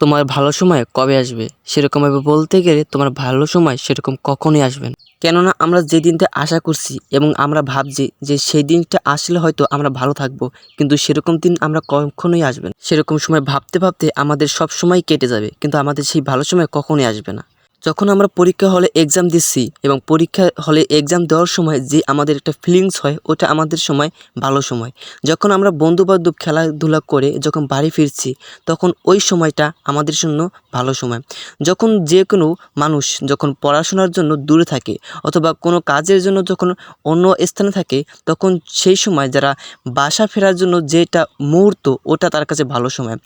তোমার ভালো সময় কবে আসবে সেরকমভাবে বলতে গেলে তোমার ভালো সময় সেরকম কখনোই আসবে না। কেননা আমরা যে দিনটা আশা করছি এবং আমরা ভাবছি যে সেই দিনটা আসলে হয়তো আমরা ভালো থাকবো, কিন্তু সেরকম দিন আমরা কখনোই আসবে না। সেরকম সময় ভাবতে ভাবতে আমাদের সব সময় কেটে যাবে, কিন্তু আমাদের সেই ভালো সময় কখনোই আসবে না। যখন আমরা পরীক্ষা হলে এক্সাম দিচ্ছি এবং পরীক্ষা হলে এক্সাম দেওয়ার সময় যে আমাদের একটা ফিলিংস হয়, ওটা আমাদের সময় ভালো সময়। যখন আমরা বন্ধুবান্ধব খেলাধুলা করে যখন বাড়ি ফিরছি, তখন ওই সময়টা আমাদের জন্য ভালো সময়। যখন যে কোনো মানুষ যখন পড়াশোনার জন্য দূরে থাকে অথবা কোনো কাজের জন্য যখন অন্য স্থানে থাকে, তখন সেই সময় যারা বাসা ফেরার জন্য যেটা মুহূর্ত, ওটা তার কাছে ভালো সময়।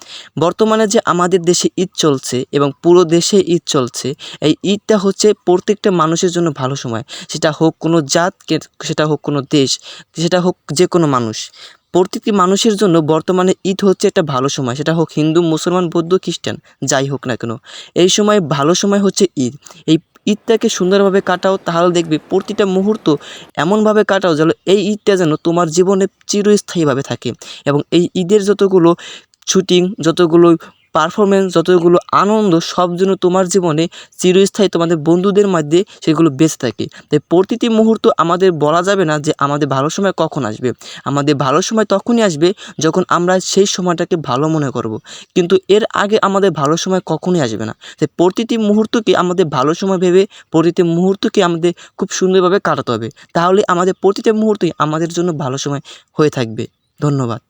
বর্তমানে যে আমাদের দেশে ঈদ চলছে এবং পুরো দেশে ঈদ চলছে, এই ঈদটা হচ্ছে প্রত্যেকটা মানুষের জন্য ভালো সময়। সেটা হোক কোনো জাত, সেটা হোক কোনো দেশ, সেটা হোক যে কোনো মানুষ। প্রতিটি মানুষের জন্য বর্তমানে ঈদ হচ্ছে একটা ভালো সময়। সেটা হোক হিন্দু, মুসলমান, বৌদ্ধ, খ্রিস্টান, যাই হোক না কেন, এই সময় ভালো সময় হচ্ছে ঈদ। এই ঈদটাকে সুন্দরভাবে কাটাও, তাহলে দেখবে প্রতিটা মুহূর্ত এমনভাবে কাটাও যেন এই ঈদটা যেন তোমার জীবনে চিরস্থায়ীভাবে থাকে। এবং এই ঈদের যতগুলো শুটিং, যতগুলো পারফরমেন্স, যতগুলো আনন্দ, সব যেন তোমার জীবনে চিরস্থায়ী তোমাদের বন্ধুদের মধ্যে সেগুলো বেঁচে থাকে। তাই প্রতিটি মুহূর্ত আমাদের বলা যাবে না যে আমাদের ভালো সময় কখন আসবে। আমাদের ভালো সময় তখনই আসবে যখন আমরা সেই সময়টাকে ভালো মনে করব, কিন্তু এর আগে আমাদের ভালো সময় কখনোই আসবে না। তাই প্রতিটি মুহূর্তকে আমাদের ভালো সময় ভেবে প্রতিটি মুহূর্তকে আমাদের খুব সুন্দরভাবে কাটাতে হবে, তাহলে আমাদের প্রতিটা মুহূর্তই আমাদের জন্য ভালো সময় হয়ে থাকবে। ধন্যবাদ।